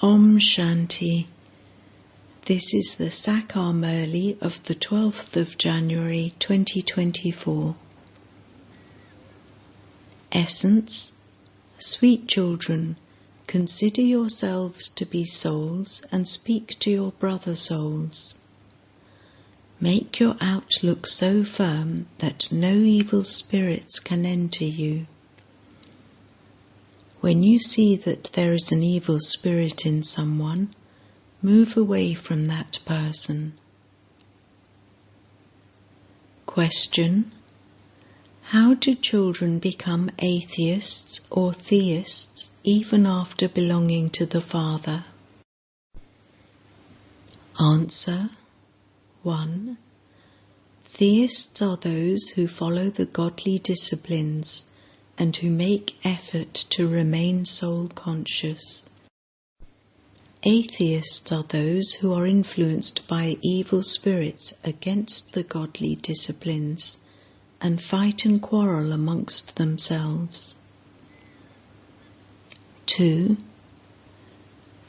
Om Shanti. This is the Sakar Murli of the 12th of January 2024. Essence: Sweet children, consider yourselves to be souls and speak to your brother souls. Make your outlook so firm that no evil spirits can enter you. When you see that there is an evil spirit in someone, move away from that person. Question: how do children become atheists or theists even after belonging to the Father? Answer: 1. Theists are those who follow the godly disciplines and who make effort to remain soul-conscious. Atheists are those who are influenced by evil spirits against the godly disciplines and fight and quarrel amongst themselves. 2.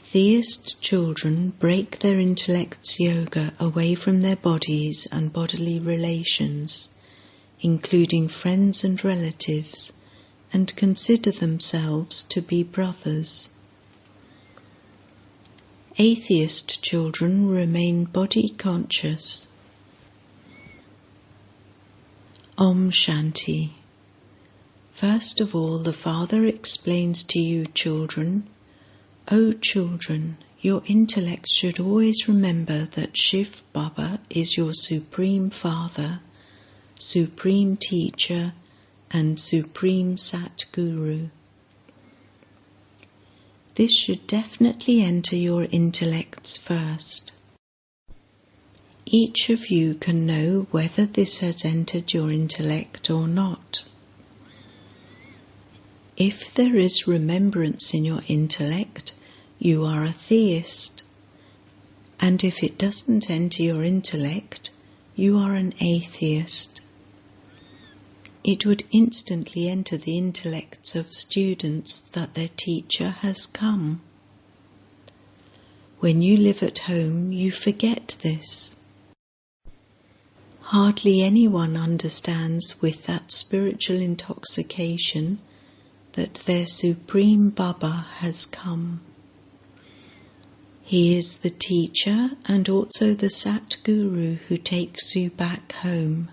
Theist children break their intellect's yoga away from their bodies and bodily relations, including friends and relatives, and consider themselves to be brothers. Atheist children remain body conscious. Om Shanti. First of all, the Father explains to you, children, O children, your intellect should always remember that Shiv Baba is your Supreme Father, Supreme Teacher, and Supreme Sat Guru. This should definitely enter your intellects first. Each of you can know whether this has entered your intellect or not. If there is remembrance in your intellect, you are a theist, and if it doesn't enter your intellect, you are an atheist. It would instantly enter the intellects of students that their teacher has come. When you live at home, you forget this. Hardly anyone understands with that spiritual intoxication that their Supreme Baba has come. He is the teacher and also the Sat Guru who takes you back home.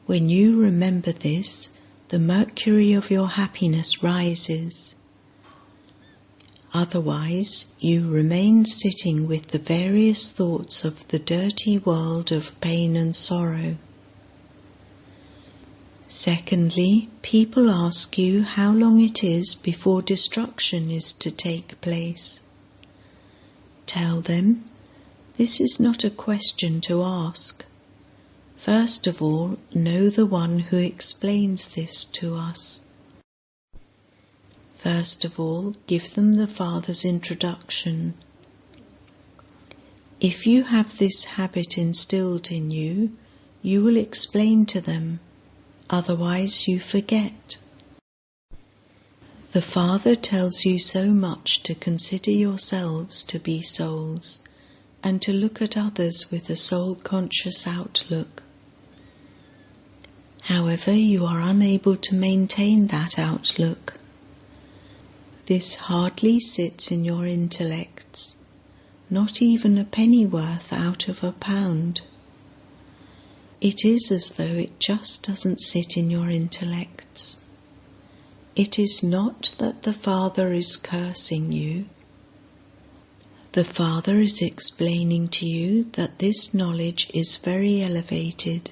When you remember this, the mercury of your happiness rises. Otherwise, you remain sitting with the various thoughts of the dirty world of pain and sorrow. Secondly, people ask you how long it is before destruction is to take place. Tell them, this is not a question to ask. First of all, know the one who explains this to us. First of all, give them the Father's introduction. If you have this habit instilled in you, you will explain to them, otherwise you forget. The Father tells you so much to consider yourselves to be souls, and to look at others with a soul-conscious outlook. However, you are unable to maintain that outlook. This hardly sits in your intellects, not even a pennyworth out of a pound. It is as though it just doesn't sit in your intellects. It is not that the Father is cursing you. The Father is explaining to you that this knowledge is very elevated.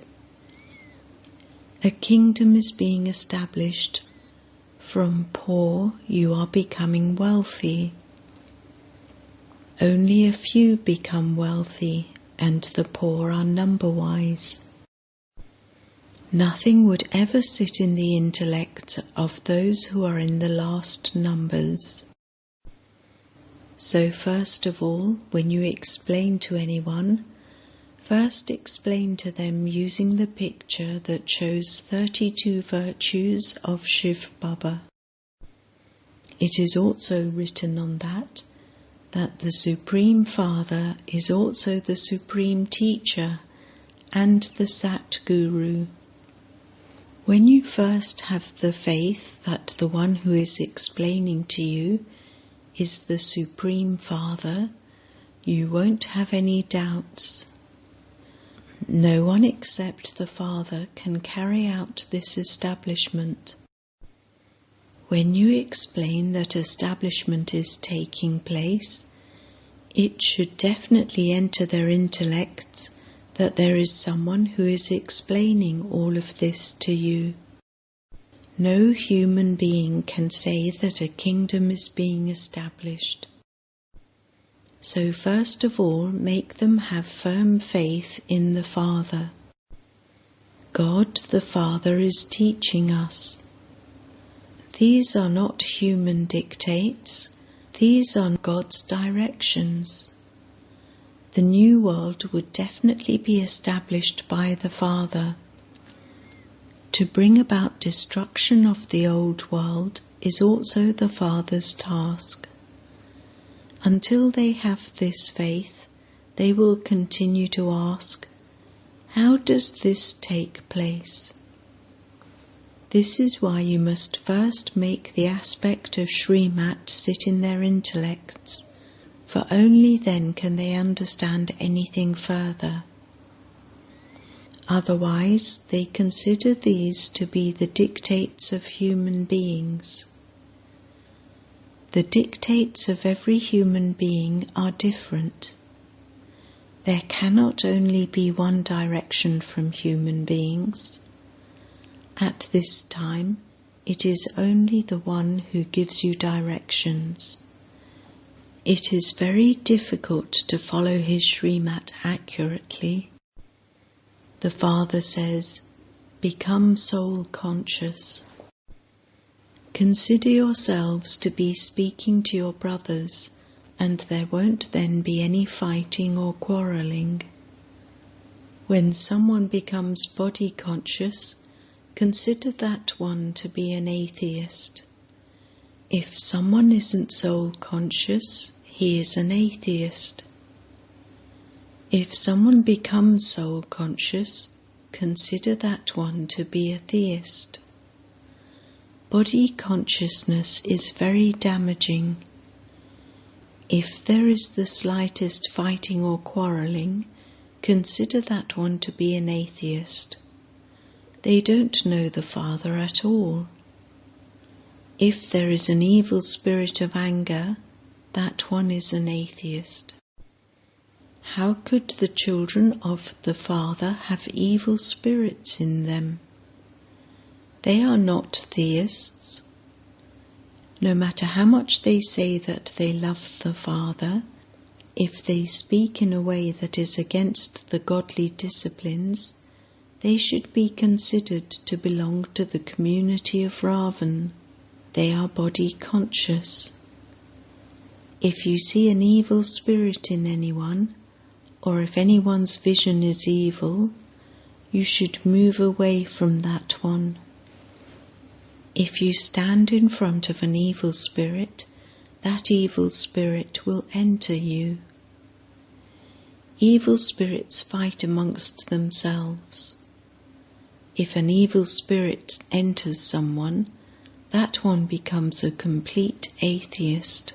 A kingdom is being established. From poor, you are becoming wealthy. Only a few become wealthy, and the poor are number-wise. Nothing would ever sit in the intellect of those who are in the last numbers. So first of all, when you explain to anyone, first explain to them using the picture that shows 32 virtues of Shiv Baba. It is also written on that that the Supreme Father is also the Supreme Teacher and the Sat Guru. When you first have the faith that the one who is explaining to you is the Supreme Father, you won't have any doubts. No one except the Father can carry out this establishment. When you explain that establishment is taking place, it should definitely enter their intellects that there is someone who is explaining all of this to you. No human being can say that a kingdom is being established. So first of all, make them have firm faith in the Father. God the Father is teaching us. These are not human dictates, these are God's directions. The new world would definitely be established by the Father. To bring about destruction of the old world is also the Father's task. Until they have this faith, they will continue to ask, how does this take place? This is why you must first make the aspect of Srimat sit in their intellects, for only then can they understand anything further. Otherwise, they consider these to be the dictates of human beings. The dictates of every human being are different. There cannot only be one direction from human beings. At this time, it is only the one who gives you directions. It is very difficult to follow his Srimat accurately. The Father says, become soul conscious. Consider yourselves to be speaking to your brothers, and there won't then be any fighting or quarrelling. When someone becomes body conscious, consider that one to be an atheist. If someone isn't soul conscious, he is an atheist. If someone becomes soul conscious, consider that one to be a theist. Body consciousness is very damaging. If there is the slightest fighting or quarrelling, consider that one to be an atheist. They don't know the Father at all. If there is an evil spirit of anger, that one is an atheist. How could the children of the Father have evil spirits in them? They are not theists. No matter how much they say that they love the Father, if they speak in a way that is against the godly disciplines, they should be considered to belong to the community of Ravan. They are body conscious. If you see an evil spirit in anyone, or if anyone's vision is evil, you should move away from that one. If you stand in front of an evil spirit, that evil spirit will enter you. Evil spirits fight amongst themselves. If an evil spirit enters someone, that one becomes a complete atheist.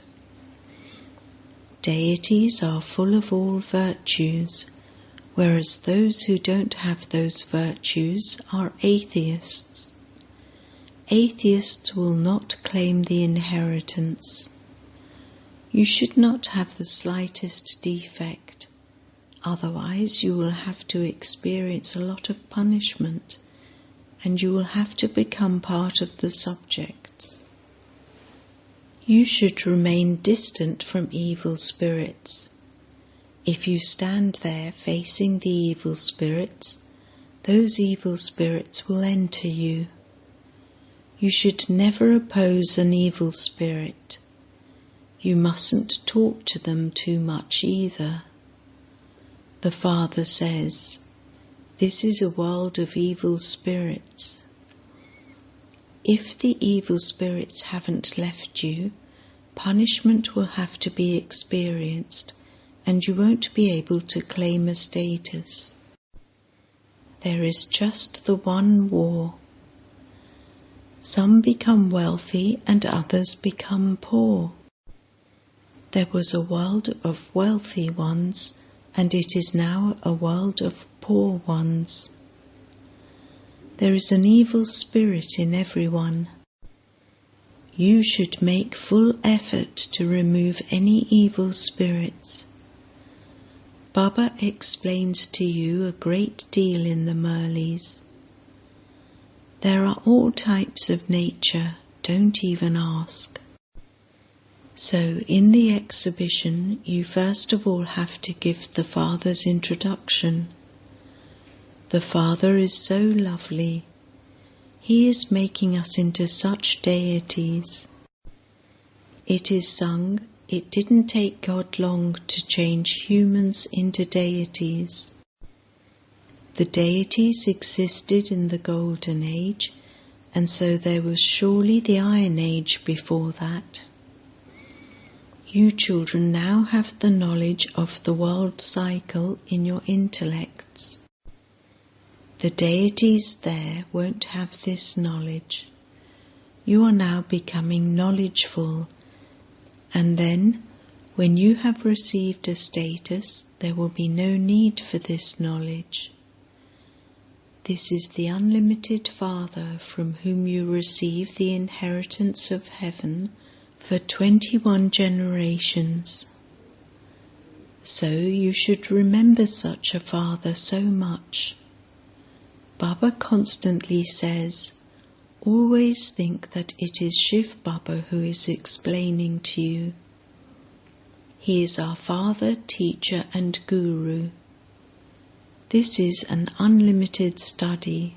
Deities are full of all virtues, whereas those who don't have those virtues are atheists. Atheists will not claim the inheritance. You should not have the slightest defect, otherwise you will have to experience a lot of punishment, and you will have to become part of the subjects. You should remain distant from evil spirits. If you stand there facing the evil spirits, those evil spirits will enter you. You should never oppose an evil spirit. You mustn't talk to them too much either. The Father says, this is a world of evil spirits. If the evil spirits haven't left you, punishment will have to be experienced, and you won't be able to claim a status. There is just the one war. Some become wealthy and others become poor. There was a world of wealthy ones, and it is now a world of poor ones. There is an evil spirit in everyone. You should make full effort to remove any evil spirits. Baba explains to you a great deal in the Murlis. There are all types of nature, don't even ask. So in the exhibition, you first of all have to give the Father's introduction. The Father is so lovely. He is making us into such deities. It is sung, it didn't take God long to change humans into deities. The deities existed in the Golden Age, and so there was surely the Iron Age before that. You children now have the knowledge of the world cycle in your intellects. The deities there won't have this knowledge. You are now becoming knowledgeful, and then, when you have received a status, there will be no need for this knowledge. This is the unlimited Father from whom you receive the inheritance of heaven for 21 generations. So you should remember such a Father so much. Baba constantly says, always think that it is Shiv Baba who is explaining to you. He is our Father, Teacher and Guru. This is an unlimited study.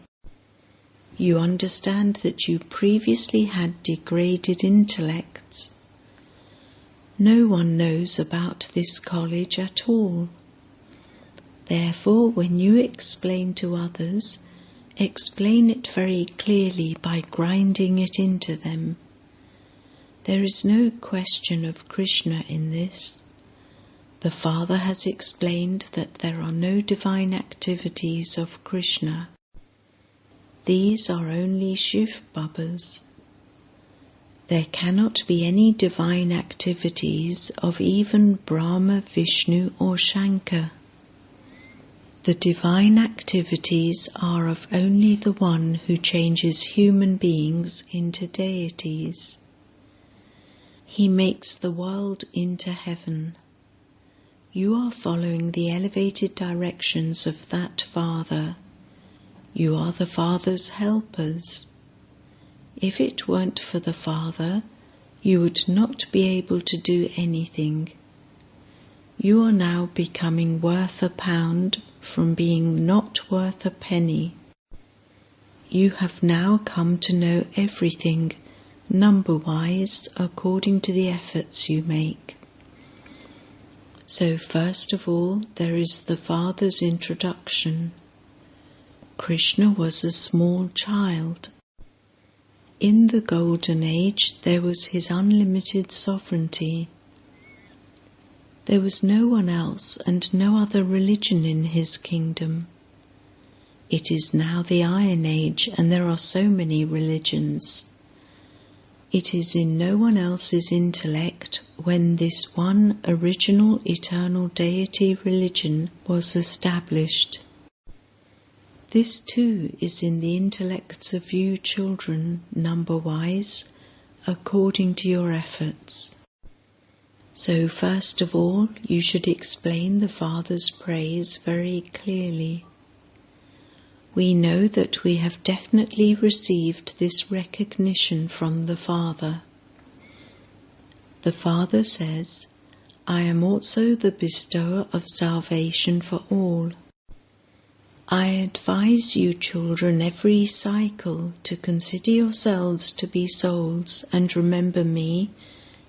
You understand that you previously had degraded intellects. No one knows about this college at all. Therefore, when you explain to others, explain it very clearly by grinding it into them. There is no question of Krishna in this. The Father has explained that there are no divine activities of Krishna. These are only Shiv Babas. There cannot be any divine activities of even Brahma, Vishnu or Shankar. The divine activities are of only the one who changes human beings into deities. He makes the world into heaven. You are following the elevated directions of that Father. You are the Father's helpers. If it weren't for the Father, you would not be able to do anything. You are now becoming worth a pound from being not worth a penny. You have now come to know everything, number-wise, according to the efforts you make. So first of all, there is the Father's introduction. Krishna was a small child. In the Golden Age, there was his unlimited sovereignty. There was no one else and no other religion in his kingdom. It is now the Iron Age, and there are so many religions. It is in no one else's intellect when this one original eternal deity religion was established. This too is in the intellects of you children, number-wise, according to your efforts. So first of all, you should explain the Father's praise very clearly. We know that we have definitely received this recognition from the Father. The Father says, I am also the bestower of salvation for all. I advise you children every cycle to consider yourselves to be souls and remember me,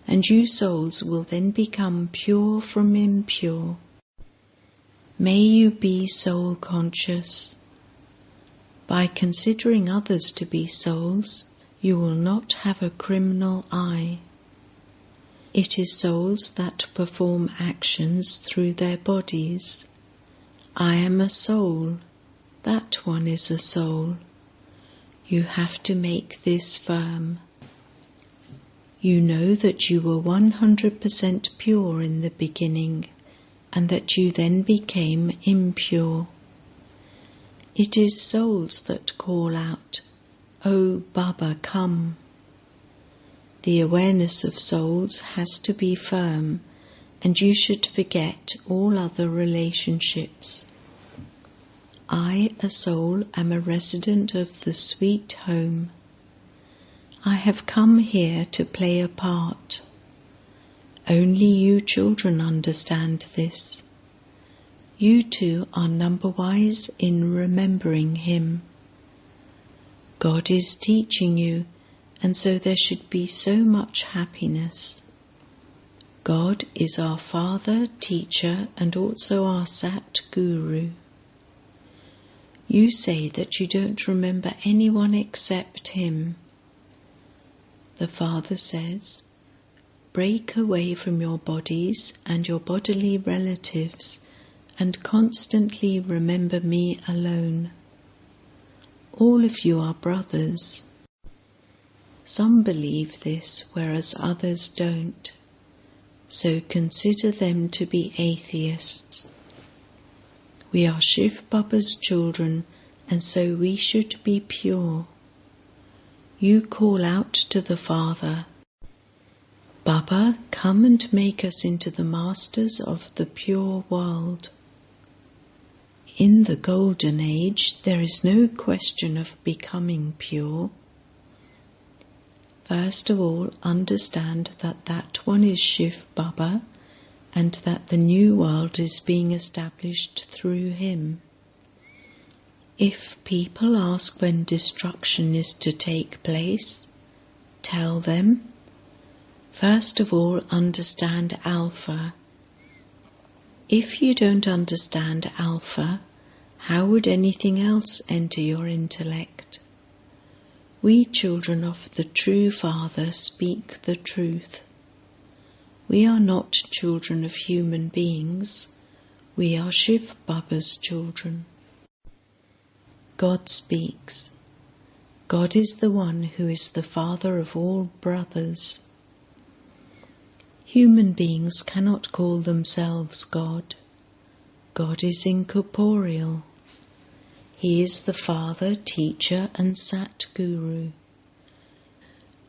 and you souls will then become pure from impure. May you be soul conscious. By considering others to be souls, you will not have a criminal eye. It is souls that perform actions through their bodies. I am a soul. That one is a soul. You have to make this firm. You know that you were 100% pure in the beginning, and that you then became impure. It is souls that call out, "Oh Baba, come." The awareness of souls has to be firm, and you should forget all other relationships. I, a soul, am a resident of the sweet home. I have come here to play a part. Only you children understand this. You too are number-wise in remembering Him. God is teaching you, and so there should be so much happiness. God is our Father, Teacher, and also our Sat Guru. You say that you don't remember anyone except Him. The Father says, break away from your bodies and your bodily relatives and constantly remember me alone. All of you are brothers. Some believe this, whereas others don't. So consider them to be atheists. We are Shiv Baba's children, and so we should be pure. You call out to the Father, Baba, come and make us into the masters of the pure world. In the Golden Age, there is no question of becoming pure. First of all, understand that that one is Shiv Baba, and that the new world is being established through him. If people ask when destruction is to take place, tell them, first of all, understand Alpha. If you don't understand Alpha, how would anything else enter your intellect? We children of the true Father speak the truth. We are not children of human beings. We are Shiv Baba's children. God speaks. God is the one who is the father of all brothers. Human beings cannot call themselves God. God is incorporeal. He is the Father, Teacher, and Sat Guru.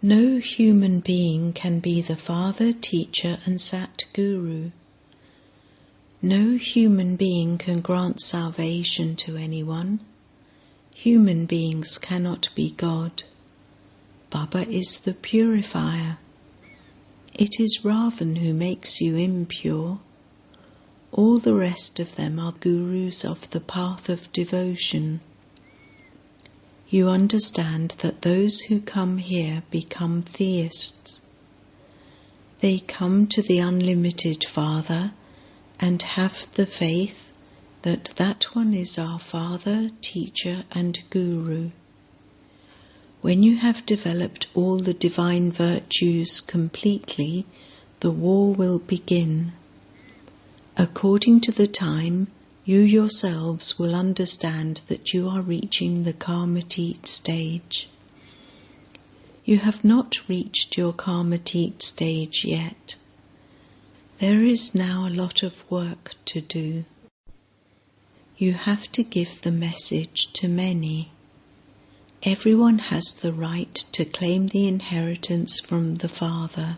No human being can be the Father, Teacher, and Sat Guru. No human being can grant salvation to anyone. Human beings cannot be God. Baba is the purifier. It is Ravan who makes you impure. All the rest of them are gurus of the path of devotion. You understand that those who come here become theists. They come to the unlimited Father and have the faith that that one is our Father, Teacher, and Guru. When you have developed all the divine virtues completely, the war will begin. According to the time, you yourselves will understand that you are reaching the Karmatit stage. You have not reached your Karmatit stage yet. There is now a lot of work to do. You have to give the message to many. Everyone has the right to claim the inheritance from the Father.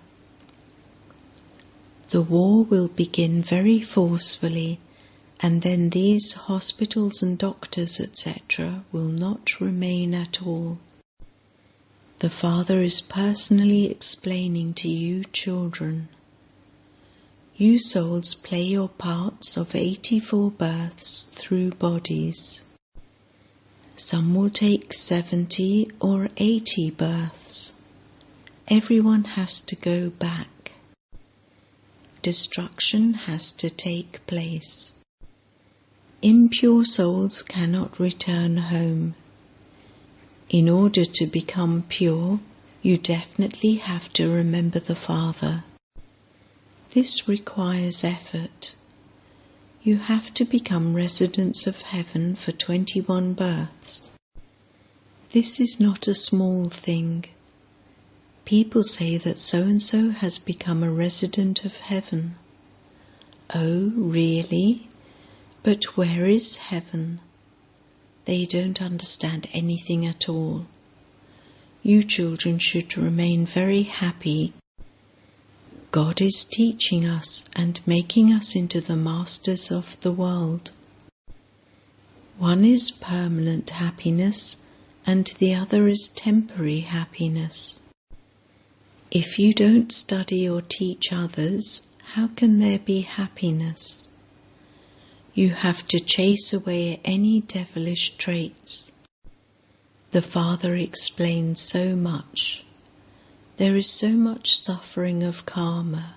The war will begin very forcefully, and then these hospitals and doctors, etc., will not remain at all. The Father is personally explaining to you children. You souls play your parts of 84 births through bodies. Some will take 70 or 80 births. Everyone has to go back. Destruction has to take place. Impure souls cannot return home. In order to become pure, you definitely have to remember the Father. This requires effort. You have to become residents of heaven for 21 births. This is not a small thing. People say that so-and-so has become a resident of heaven. Oh, really? But where is heaven? They don't understand anything at all. You children should remain very happy. God is teaching us and making us into the masters of the world. One is permanent happiness and the other is temporary happiness. If you don't study or teach others, how can there be happiness? You have to chase away any devilish traits. The Father explains so much. There is so much suffering of karma.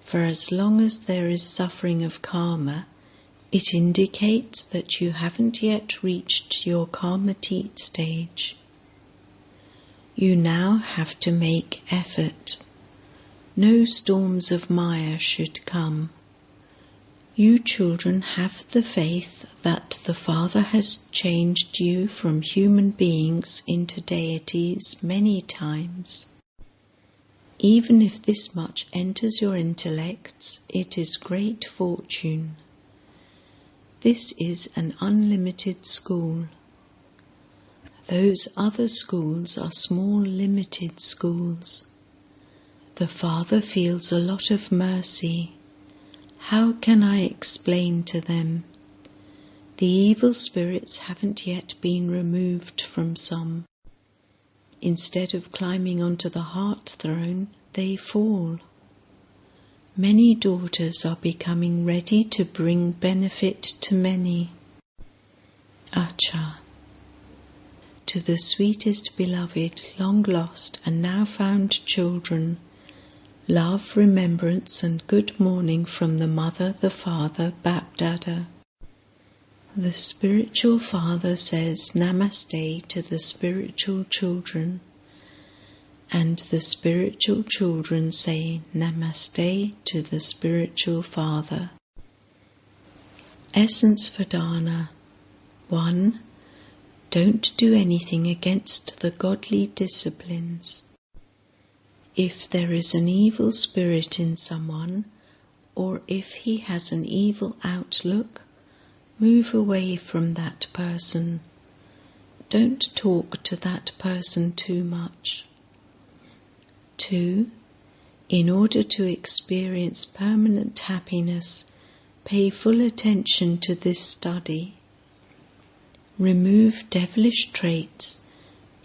For as long as there is suffering of karma, it indicates that you haven't yet reached your karmatit stage. You now have to make effort. No storms of Maya should come. You children have the faith that the Father has changed you from human beings into deities many times. Even if this much enters your intellects, it is great fortune. This is an unlimited school. Those other schools are small, limited schools. The Father feels a lot of mercy. How can I explain to them? The evil spirits haven't yet been removed from some. Instead of climbing onto the heart throne, they fall. Many daughters are becoming ready to bring benefit to many. Acha. To the sweetest beloved, long lost and now found children, love, remembrance and good morning from the Mother, the Father, Bap-Dada. The spiritual father says Namaste to the spiritual children, and the spiritual children say Namaste to the spiritual father. Essence Vedana. 1. Don't do anything against the godly disciplines. If there is an evil spirit in someone, or if he has an evil outlook, move away from that person. Don't talk to that person too much. 2. In order to experience permanent happiness, pay full attention to this study. Remove devilish traits,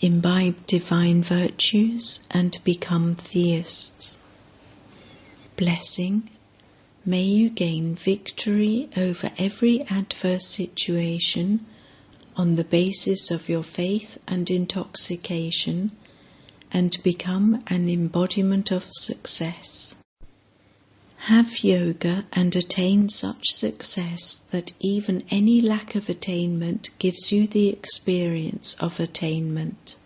imbibe divine virtues and become theists. Blessing. May you gain victory over every adverse situation on the basis of your faith and intoxication and become an embodiment of success. Have yoga and attain such success that even any lack of attainment gives you the experience of attainment.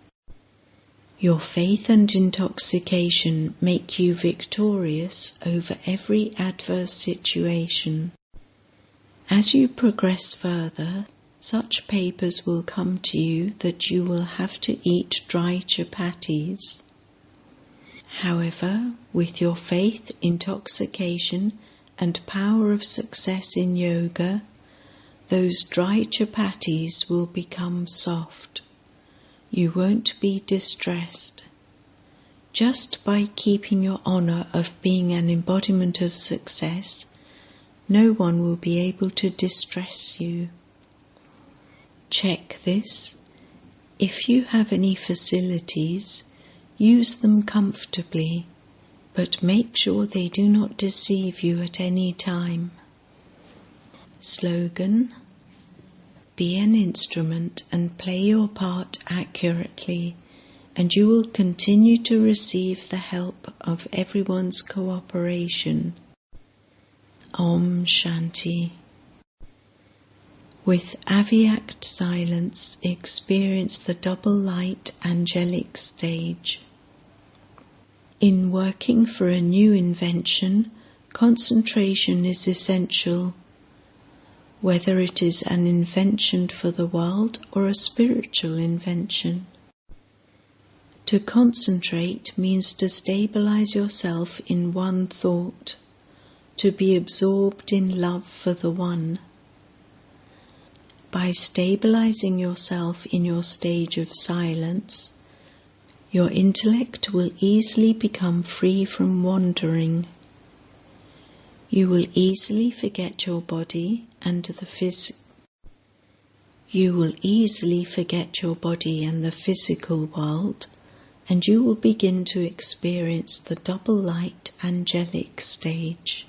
Your faith and intoxication make you victorious over every adverse situation. As you progress further, such papers will come to you that you will have to eat dry chapatis. However, with your faith, intoxication, and power of success in yoga, those dry chapatis will become soft. You won't be distressed. Just by keeping your honor of being an embodiment of success, no one will be able to distress you. Check this. If you have any facilities, use them comfortably, but make sure they do not deceive you at any time. Slogan: be an instrument and play your part accurately, and you will continue to receive the help of everyone's cooperation. Om Shanti. With avyakt silence, experience the double light angelic stage. In working for a new invention, concentration is essential, whether it is an invention for the world or a spiritual invention. To concentrate means to stabilize yourself in one thought, to be absorbed in love for the One. By stabilizing yourself in your stage of silence, your intellect will easily become free from wandering. You will easily forget your body and the physical world, and you will begin to experience the double light angelic stage.